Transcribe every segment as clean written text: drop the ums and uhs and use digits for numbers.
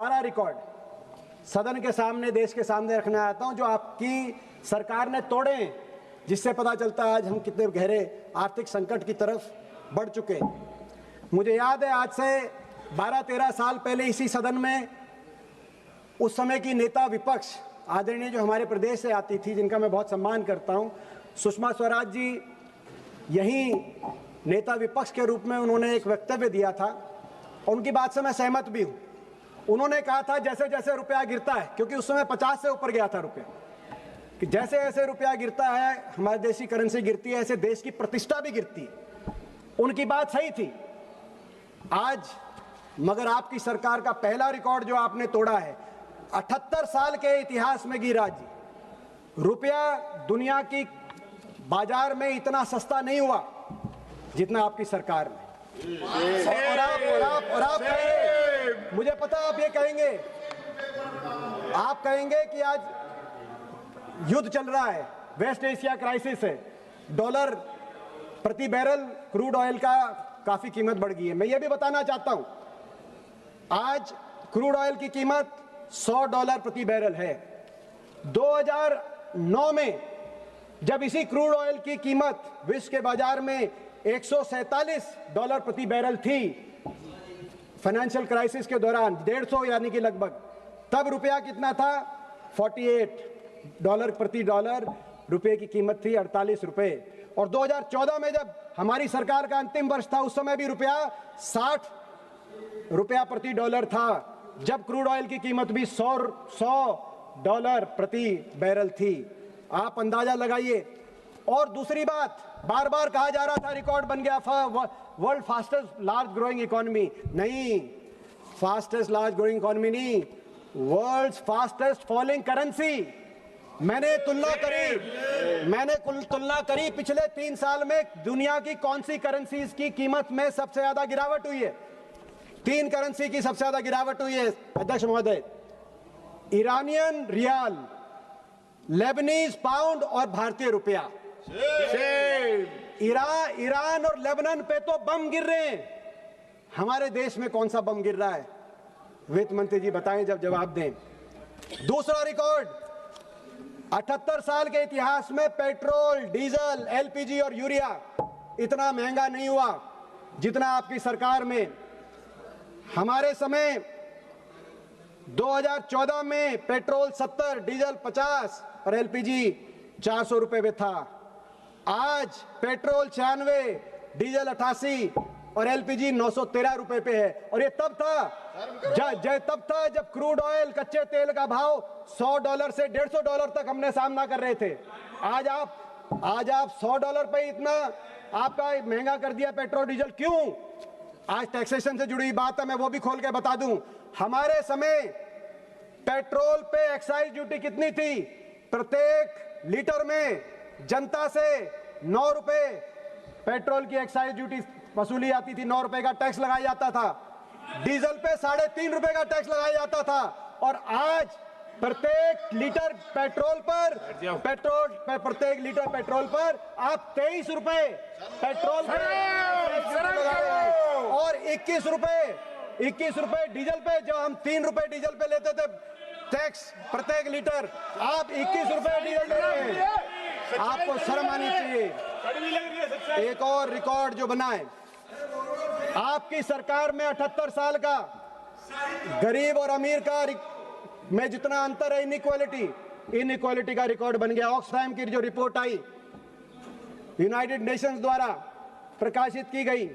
सारा रिकॉर्ड सदन के सामने, देश के सामने रखने आता हूं, जो आपकी सरकार ने तोड़े, जिससे पता चलता है आज हम कितने गहरे आर्थिक संकट की तरफ बढ़ चुके हैं। मुझे याद है आज से 12-13 साल पहले इसी सदन में उस समय की नेता विपक्ष आदरणीय जो हमारे प्रदेश से आती थी, जिनका मैं बहुत सम्मान करता हूं, सुषमा स्वराज जी, यही नेता विपक्ष के रूप में उन्होंने एक वक्तव्य दिया था और उनकी बात से मैं सहमत भी हूं। उन्होंने कहा था जैसे जैसे रुपया गिरता है, क्योंकि उस समय 50 से ऊपर गया था रुपया, कि जैसे जैसे रुपया गिरता है, हमारे देश की करेंसी गिरती है, ऐसे देश की प्रतिष्ठा भी गिरती है। उनकी बात सही थी। आज मगर आपकी सरकार का पहला रिकॉर्ड जो आपने तोड़ा है, 78 साल के इतिहास में गिरा जी, रुपया दुनिया की बाजार में इतना सस्ता नहीं हुआ जितना आपकी सरकार में। और आप कहेंगे, मुझे पता आप ये कहेंगे, आप कहेंगे कि आज युद्ध चल रहा है, वेस्ट एशिया क्राइसिस है, डॉलर प्रति बैरल क्रूड ऑयल का काफी कीमत बढ़ गई है। मैं ये भी बताना चाहता हूं, आज क्रूड ऑयल की कीमत $100 प्रति बैरल है। 2009 में जब इसी क्रूड ऑयल की कीमत विश्व के बाजार में $147 प्रति बैरल थी, फाइनेंशियल क्राइसिस के दौरान 150 यानी कि लगभग, तब रुपया कितना था? $48 प्रति डॉलर रुपये की कीमत थी, 48 रुपए। और 2014 में जब हमारी सरकार का अंतिम वर्ष था, उस समय भी रुपया 60 रुपया प्रति डॉलर था, जब क्रूड ऑयल की कीमत भी $100 प्रति बैरल थी। आप अंदाजा लगाइए। और दूसरी बात, बार बार कहा जा रहा था रिकॉर्ड बन गया, world fastest large growing economy. नहीं, फास्टेस्ट लार्ज ग्रोइंग इकोनॉमी नहीं, वर्ल्ड फास्टेस्ट फॉलिंग करेंसी। मैंने तुलना करी पिछले 3 साल में दुनिया की कौन सी करेंसीज की कीमत में सबसे ज्यादा गिरावट हुई है। 3 करेंसी की सबसे ज्यादा गिरावट हुई है अध्यक्ष महोदय, ईरानियन रियाल, लेबनीज पाउंड और भारतीय रुपया। ईरान और लेबनान पे तो बम गिर रहे हैं, हमारे देश में कौन सा बम गिर रहा है? वित्त मंत्री जी बताएं जब जवाब दें। दूसरा रिकॉर्ड, 78 साल के इतिहास में पेट्रोल, डीजल, एलपीजी और यूरिया इतना महंगा नहीं हुआ जितना आपकी सरकार में। हमारे समय 2014 में पेट्रोल 70, डीजल 50 और एलपीजी 400 रुपए में था। आज पेट्रोल 96, डीजल 88 और एलपीजी 913 रुपए पे है। और ये तब था जब क्रूड ऑयल, कच्चे तेल का भाव $100 से $150 तक हमने सामना कर रहे थे। आज आप $100 पे इतना आपका महंगा कर दिया पेट्रोल डीजल, क्यों? आज टैक्सेशन से जुड़ी बात है, मैं वो भी खोल के बता दूं। हमारे समय पेट्रोल पे एक्साइज ड्यूटी कितनी थी? प्रत्येक लीटर में जनता से 9 रुपए पेट्रोल की एक्साइज ड्यूटी वसूली जाती थी, 9 रुपए का टैक्स लगाया जाता था। डीजल पे 3.5 रुपए का टैक्स लगाया जाता था। और आज प्रत्येक लीटर पेट्रोल पर आप 23 रुपए पेट्रोल और 21 रुपए डीजल पे, जो हम 3 रुपए डीजल पे लेते थे टैक्स प्रत्येक लीटर, आप 21 रुपए डीजल ले रहे हैं। आपको शर्म आनी चाहिए। एक और रिकॉर्ड जो बना है आपकी सरकार में, 78 साल का गरीब और अमीर का में जितना अंतर है, इनइक्वालिटी का रिकॉर्ड बन गया। ऑक्सफैम की जो रिपोर्ट आई, यूनाइटेड नेशंस द्वारा प्रकाशित की गई,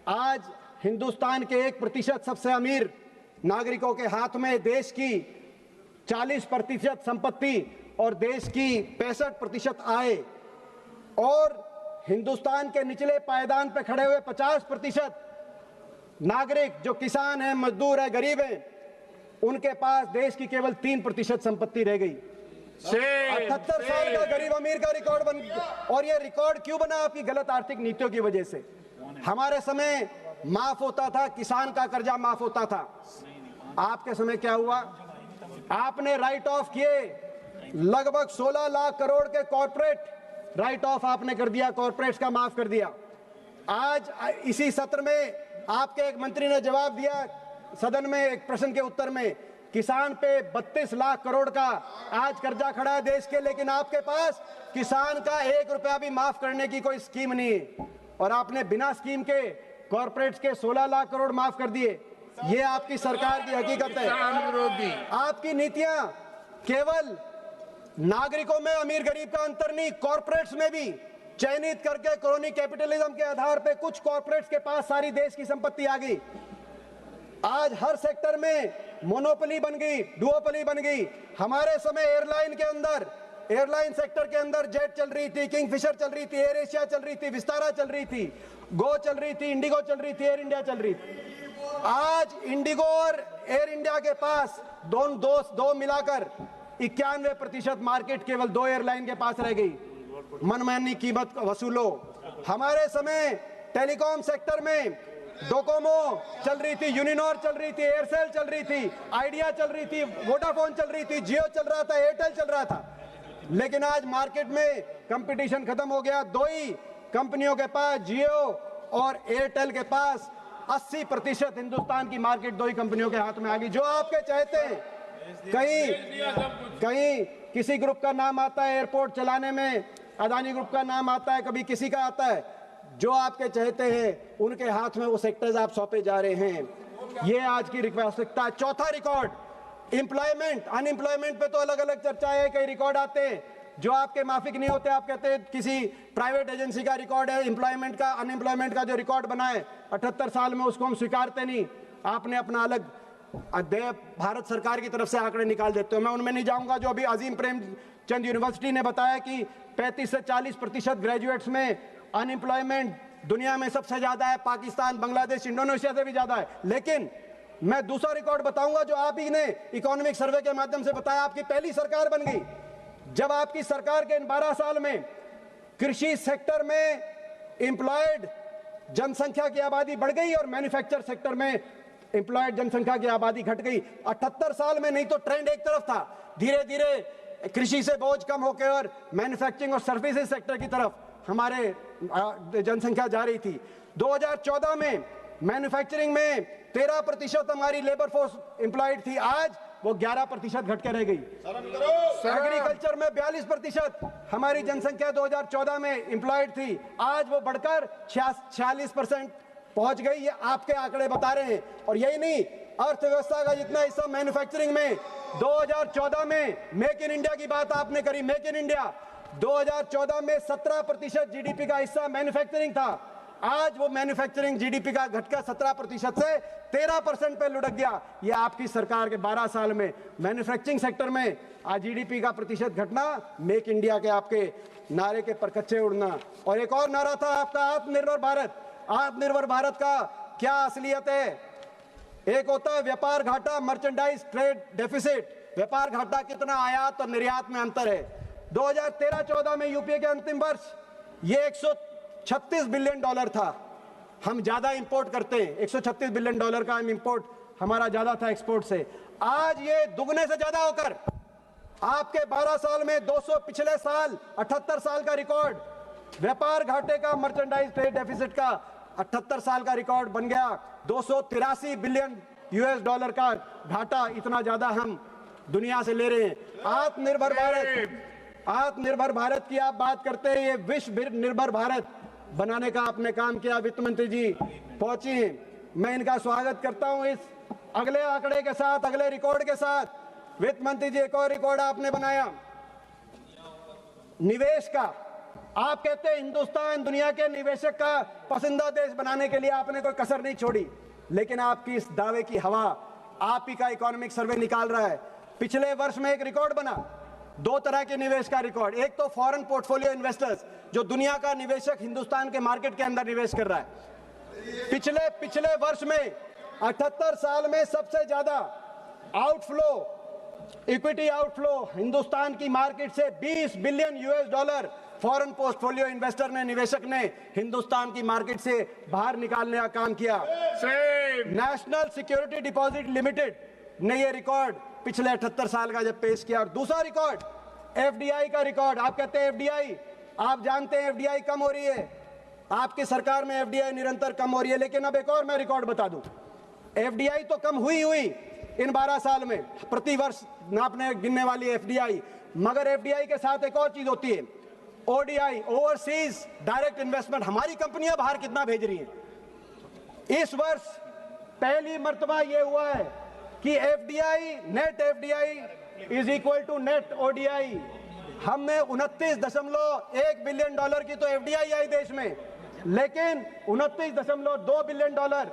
आज हिंदुस्तान के 1% सबसे अमीर नागरिकों के हाथ में देश की 40% संपत्ति और देश की 65% आय, और हिंदुस्तान के निचले पायदान पर खड़े हुए 50% नागरिक जो किसान हैं, मजदूर हैं, गरीब हैं, उनके पास देश की केवल 3% संपत्ति रह गई। 78 साल का गरीब अमीर का रिकॉर्ड बन, और ये रिकॉर्ड क्यों बना? आपकी गलत आर्थिक नीतियों की वजह से। हमारे समय माफ होता था, किसान का कर्जा माफ होता था। आपके समय क्या हुआ? आपने राइट ऑफ किए, लगभग 16 लाख करोड़ के कॉर्पोरेट राइट ऑफ आपने कर दिया, कॉर्पोरेट्स का माफ कर दिया। आज इसी सत्र में आपके एक मंत्री ने जवाब दिया सदन में एक प्रश्न के उत्तर में किसान पे 32 लाख करोड़ का आज कर्जा खड़ा है देश के, लेकिन आपके पास किसान का 1 रुपया भी माफ करने की कोई स्कीम नहीं है। और आपने बिना स्कीम के कॉर्पोरेट्स के 16 लाख करोड़ माफ कर दिए। ये आपकी सरकार की हकीकत है। आपकी नीतियां केवल नागरिकों में अमीर गरीब का अंतर नहीं, कॉर्पोरेट्स में भी चयनित करके क्रोनी कैपिटलिज्म के आधार पे कुछ कॉर्पोरेट्स के पास सारी देश की संपत्ति आ गई। आज हर सेक्टर में मोनोपोली बन गई, डुओपोली बन गई। हमारे समय एयरलाइन सेक्टर के अंदर जेट चल रही थी, किंगफिशर चल रही थी, एयर एशिया चल रही थी, विस्तारा चल रही थी, गो चल रही थी, इंडिगो चल रही थी, एयर इंडिया चल रही थी। आज इंडिगो और एयर इंडिया के पास दो मिलाकर 91% मार्केट केवल 2 एयरलाइन के पास रह गई। मनमानी कीमत वसूलो। हमारे समय टेलीकॉम सेक्टर में डोकोमो चल रही थी, यूनिनॉर चल रही थी, एयरसेल चल रही थी, आइडिया चल रही थी, वोडाफोन चल रही थी, जियो चल रहा था, एयरटेल चल रहा था। लेकिन आज मार्केट में कंपटीशन खत्म हो गया। 2 ही कंपनियों के पास, जियो और एयरटेल के पास 80% हिंदुस्तान की मार्केट 2 ही कंपनियों के हाथ में आ गई। जो आपके चाहते हैं, कहीं किसी ग्रुप का नाम आता है एयरपोर्ट चलाने में, अदानी ग्रुप का नाम आता है, कभी किसी का आता है। जो आपके चाहते हैं उनके हाथ में वो सेक्टर्स आप सौंपे जा रहे हैं। ये आज की वास्तविकता। चौथा रिकॉर्ड, एम्प्लॉयमेंट। अनएम्प्लॉयमेंट पे तो अलग अलग चर्चा है, कई रिकॉर्ड आते हैं जो आपके माफिक नहीं होते। आप कहते हैं किसी प्राइवेट एजेंसी का रिकॉर्ड है एम्प्लॉयमेंट का, अनएम्प्लॉयमेंट का जो रिकॉर्ड बना है 78 साल में, उसको हम स्वीकारते नहीं। आपने अपना अलग भारत सरकार की तरफ से आंकड़े निकाल देते हो, मैं उनमें नहीं जाऊंगा। जो अभी अजीम प्रेमचंद यूनिवर्सिटी ने बताया कि 35 से 40% ग्रेजुएट्स में अनएम्प्लॉयमेंट दुनिया में सबसे ज्यादा है, पाकिस्तान, बांग्लादेश, इंडोनेशिया से भी ज्यादा है। लेकिन मैं दूसरा रिकॉर्ड बताऊंगा जो आप ही ने इकोनॉमिक सर्वे के माध्यम से बताया। आपकी पहली सरकार बन गई जब आपकी सरकार के इन 12 साल में कृषि सेक्टर में एम्प्लॉयड जनसंख्या की आबादी बढ़ गई और मैन्युफैक्चर सेक्टर में एम्प्लॉयड जनसंख्या की आबादी घट गई। 78 साल में नहीं तो ट्रेंड एक तरफ था, धीरे धीरे कृषि से बोझ कम होकर और मैन्युफैक्चरिंग और सर्विसेज सेक्टर की तरफ हमारे जनसंख्या जा रही थी। 2014 में मैन्युफैक्चरिंग में 13% हमारी लेबर फोर्स एम्प्लॉयड थी, आज वो 11% घट के रह गई। एग्रीकल्चर में 42% हमारी जनसंख्या 2014 में एम्प्लॉयड थी, आज वो बढ़कर 46% पहुंच गई। ये आपके आंकड़े बता रहे हैं। और यही नहीं, अर्थव्यवस्था का जितना हिस्सा मैन्युफैक्चरिंग में 2014 में मेक इन इंडिया की बात आपने करी, मेक इन इंडिया 2014 में 17% जीडीपी का हिस्सा मैन्युफैक्चरिंग था, आज वो मैन्युफैक्चरिंग जीडीपी का घटकर 17% से 13% पे लुढ़क गया। ये आपकी सरकार के 12 साल में मैन्युफैक्चरिंग सेक्टर में आज जीडीपी का प्रतिशत घटना, मेक इंडिया के आपके नारे के परकच्चे उड़ना। और एक और नारा था आपका, आत्मनिर्भर भारत। आत्मनिर्भर भारत का क्या असलियत है? एक होता है व्यापार घाटा, मर्चेंडाइज ट्रेड डेफिसिट। व्यापार घाटा कितना, आयात और निर्यात में अंतर है। 2013-14 में यूपीए के अंतिम वर्ष ये 136 बिलियन डॉलर था। हम ज्यादा इंपोर्ट करते हैं, 136 बिलियन डॉलर का हम इंपोर्ट हमारा ज्यादा था एक्सपोर्ट से। आज ये दुगने से ज्यादा होकर आपके 12 साल में 200, पिछले साल 78 साल का रिकॉर्ड व्यापार घाटे का, मर्चेंडाइज ट्रेड डेफिसिट का 78 साल का रिकॉर्ड बन गया। 283 बिलियन यूएस डॉलर का घाटा, इतना ज्यादा हम दुनिया से ले रहे हैं। आत्मनिर्भर भारत की आप बात करते हैं, ये विश्व निर्भर भारत बनाने का आपने काम किया। वित्त मंत्री जी पहुंची हैं, मैं इनका स्वागत करता हूं। इस अगले आंकड़े के साथ, अगले रिकॉर्ड के साथ वित्त मंत्री जी एक और रिकॉर्ड आपने बनाया निवेश का। आप कहते हैं हिंदुस्तान दुनिया के निवेशक का पसंदीदा देश बनाने के लिए आपने कोई कसर नहीं छोड़ी, लेकिन आपकी इस दावे की हवा आप ही का इकोनॉमिक सर्वे निकाल रहा है। पिछले वर्ष में एक रिकॉर्ड बना, 2 तरह के निवेश का रिकॉर्ड। एक तो फॉरेन पोर्टफोलियो इन्वेस्टर्स, जो दुनिया का निवेशक हिंदुस्तान के मार्केट के अंदर निवेश कर रहा है। पिछले वर्ष में 78 साल में सबसे ज्यादा आउटफ्लो, इक्विटी आउटफ्लो हिंदुस्तान की मार्केट से 20 billion US dollar foreign portfolio investor ने, निवेशक ने हिंदुस्तान की मार्केट से बाहर निकालने का काम किया। नेशनल सिक्योरिटी डिपॉजिट लिमिटेड ने यह रिकॉर्ड पिछले 78 साल का जब पेश किया। और दूसरा रिकॉर्ड एफडीआई का रिकॉर्ड। आप कहते हैं एफडीआई, आप जानते हैं एफडीआई कम हो रही है, आपकी सरकार में एफडीआई निरंतर कम हो रही है। लेकिन अब एक और मैं रिकॉर्ड बता दूं, एफडीआई तो कम हुई, इन 12 साल में प्रति वर्ष नापने गिनने वाली एफडीआई। मगर एफडीआई के साथ एक और चीज होती है, ओडीआई, ओवरसीज डायरेक्ट इन्वेस्टमेंट। हमारी कंपनियां बाहर कितना भेज रही हैं। इस वर्ष पहली मर्तबा यह हुआ है कि FDI, net FDI is equal to net ODI. हमने 29.1 बिलियन डॉलर की तो एफडीआई आई देश में, लेकिन 29.2 बिलियन डॉलर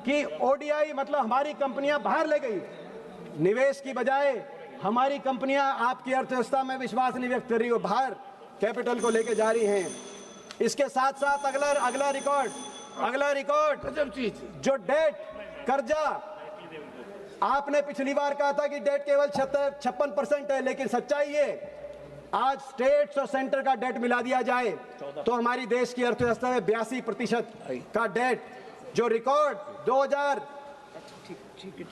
की ओडीआई, मतलब हमारी कंपनियां बाहर ले गई। निवेश की बजाय हमारी कंपनियां आपकी अर्थव्यवस्था में विश्वास नहीं व्यक्त कर रही हो, बाहर कैपिटल को लेके जा रही हैं। इसके साथ साथ अगला रिकॉर्ड जो डेट, कर्जा, आपने पिछली बार कहा था कि डेट केवल 56% है, लेकिन सच्चाई है आज स्टेट्स और सेंटर का डेट मिला दिया जाए तो हमारी देश की अर्थव्यवस्था में 82% का डेट, जो रिकॉर्ड 2000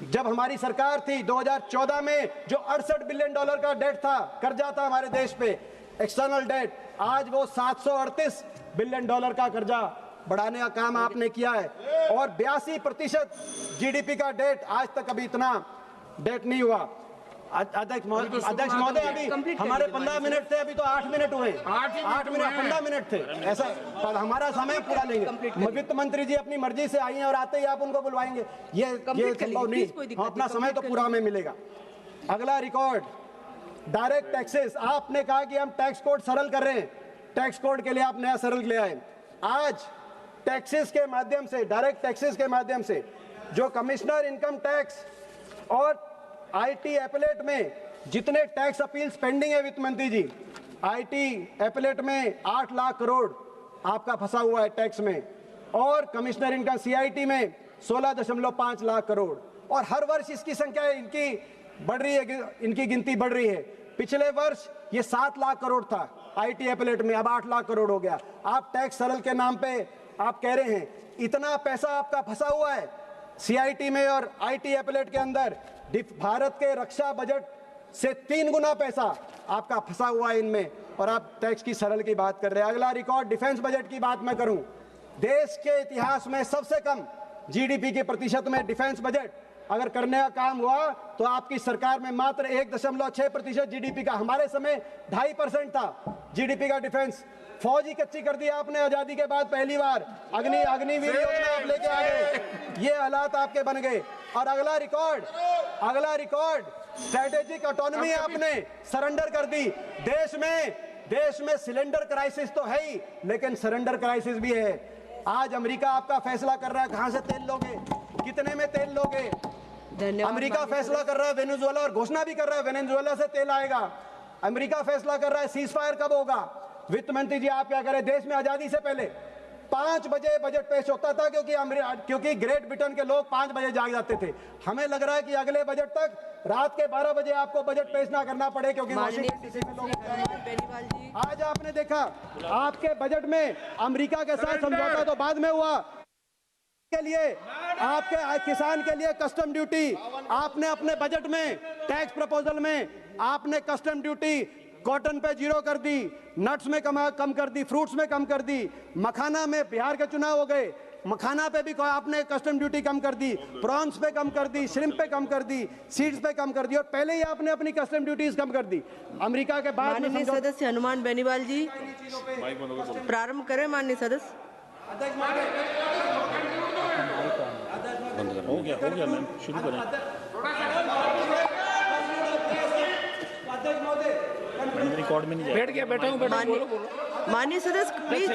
जब हमारी सरकार थी 2014 में जो 68 बिलियन डॉलर का डेट था, कर्जा था हमारे देश पे, एक्सटर्नल डेट, आज वो 738 बिलियन डॉलर का कर्जा बढ़ाने का काम आपने किया है। और 82% जीडीपी का डेट, आज तक अभी इतना डेट नहीं हुआ। अध्यक्ष महोदय, अभी हमारे 15 मिनट थे, अभी तो 8 मिनट हुए। 8 मिनट 15 मिनट थे, ऐसा हमारा समय पूरा लेंगे। वित्त मंत्री जी अपनी मर्जी से आई हैं और आते ही आप उनको बुलवाएंगे, ये संभव नहीं। अपना समय तो पूरा हमें मिलेगा। अगला रिकॉर्ड, डायरेक्ट टैक्सेस। आपने कहा कि हम टैक्स कोड सरल कर रहे हैं, टैक्स कोड के लिए आप नया सरल ले आए। आज टैक्सेस के माध्यम से, डायरेक्ट टैक्सेस के माध्यम से जो कमिश्नर इनकम टैक्स और आईटी एपलेट में जितने टैक्स अपील्स पेंडिंग है, वित्त मंत्री जी, आईटी एपलेट में 8 लाख करोड़ आपका फंसा हुआ है टैक्स में, और कमिश्नर इनकम सीआईटी में 16.5 लाख करोड़, और हर वर्ष इसकी संख्या इनकी बढ़ रही है, इनकी गिनती बढ़ रही है। पिछले वर्ष ये 7 लाख करोड़ था आईटी एपलेट में, अब 8 लाख करोड़ हो गया। आप टैक्स सरल के नाम पे आप कह रहे हैं, इतना पैसा आपका फंसा हुआ है सीआईटी में और आईटी एपलेट के अंदर। भारत के रक्षा बजट से 3 गुना पैसा आपका फंसा हुआ है इनमें, और आप टैक्स की सरल की बात कर रहे हैं। अगला रिकॉर्ड, डिफेंस बजट की बात मैं करूं, देश के इतिहास में सबसे कम जीडीपी के प्रतिशत में डिफेंस बजट अगर करने का काम हुआ तो आपकी सरकार में मात्र 1.6% जीडीपी का, हमारे समय 2.5% था जीडीपी का डिफेंस। फौज ही कच्ची कर दी आपने आजादी के बाद पहली बार, अग्निवीर योजना आप लेके आ गए, ये हालात आपके बन गए। और अगला रिकॉर्ड स्ट्रेटेजिक ऑटोनॉमी आपने सरेंडर कर दी। देश में सिलेंडर क्राइसिस तो है ही, लेकिन सरेंडर क्राइसिस भी है। आज अमेरिका आपका फैसला कर रहा है कहां से तेल लोगे, कितने में तेल लोगे। अमेरिका फैसला कर रहा है वेनेजुएला, और घोषणा भी कर रहा है वेनेजुएला से तेल आएगा। अमेरिका फैसला कर रहा है सीज फायर कब होगा। वित्त मंत्री जी आप क्या करें, देश में आजादी से पहले 5 बजे बजट पेश होता था, क्योंकि ग्रेट ब्रिटेन के लोग 5 बजे जाग जाते थे। हमें लग रहा है कि अगले बजट तक रात के 12 बजे आपको बजट पेश ना करना पड़े, क्योंकि वाशिंगटन डीसी में लोग। आज आपने देखा आपके बजट में अमेरिका के साथ समझौता तो बाद में हुआ, के लिए आपके किसान के लिए कस्टम ड्यूटी, आपने अपने बजट में टैक्स प्रपोजल में आपने कस्टम ड्यूटी कॉटन पे 0 कर दी, नट्स में कम कर दी, फ्रूट्स में कम कर दी, मखाना में बिहार के चुनाव हो गए, मखाना पे भी आपने कस्टम ड्यूटी कम कर दी, प्रॉन्स पे कम कर दी, श्रिम्प पे कम कर दी, सीड्स पे कम कर दी, और पहले ही आपने अपनी कस्टम ड्यूटीज कम कर दी। अमेरिका के बाद माननीय सदस्य हनुमान बेनीवाल जी प्रारंभ करें। माननीय सदस्य हो गया मैम, शुरू करें। रिकॉर्ड में नहीं बैठ गया, माननीय सदस्य प्लीज।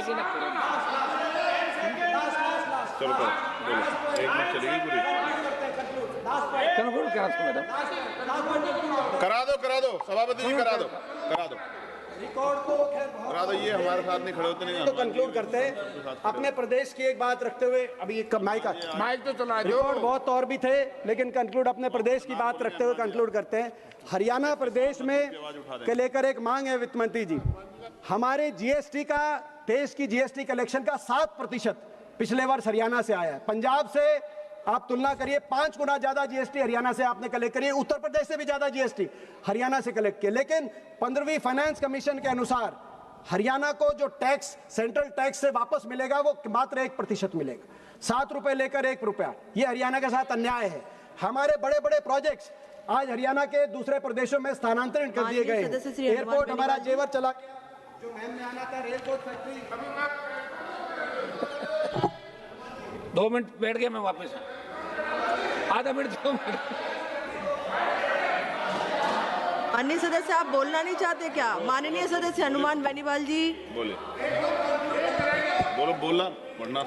चलो बोलो, 1 मिनट चलेगी पूरी। करा दो सभापति जी, करा दो रिकॉर्ड तो करा दो। ये हमारे साथ नहीं खड़े होते नहीं, तो कंक्लूड करते हैं अपने प्रदेश की एक बात रखते हुए। अभी एक माइक तो चला, रिकॉर्ड बहुत और भी थे, लेकिन कंक्लूड अपने प्रदेश की बात रखते हुए कंक्लूड करते हैं। हरियाणा प्रदेश में के लेकर एक मांग है वित्त मंत्री जी, हमारे जीएसटी का, देश की जीएसटी कलेक्शन का 7% पिछले वर्ष हरियाणा से आया है। पंजाब से आप तुलना करिए, 5 गुना ज्यादा जीएसटी हरियाणा से आपने कलेक्ट करी है, उत्तर प्रदेश से भी ज्यादा जीएसटी हरियाणा से कलेक्ट किया। लेकिन 15वीं फाइनेंस कमीशन के अनुसार हरियाणा को जो टैक्स, सेंट्रल टैक्स से वापस मिलेगा वो मात्र 1% मिलेगा, 7 रुपए लेकर 1 रुपया। ये हरियाणा के साथ अन्याय है। हमारे बड़े बड़े प्रोजेक्ट्स आज हरियाणा के दूसरे प्रदेशों में स्थानांतरित कर दिए माननीय सदस्य श्री गए। हनुमान एयरपोर्ट हमारा बेनीवाल जी। जेवर चला गया, जो महम में आना था, रेलपोर्ट फैक्ट्री। 2 मिनट बैठ गया, मैं वापस आधा मिनट 2 मिनट। माननीय सदस्य आप बोलना नहीं चाहते क्या? माननीय सदस्य हनुमान बेनीवाल जी। बोले बोलो, बोलना पढ़ना।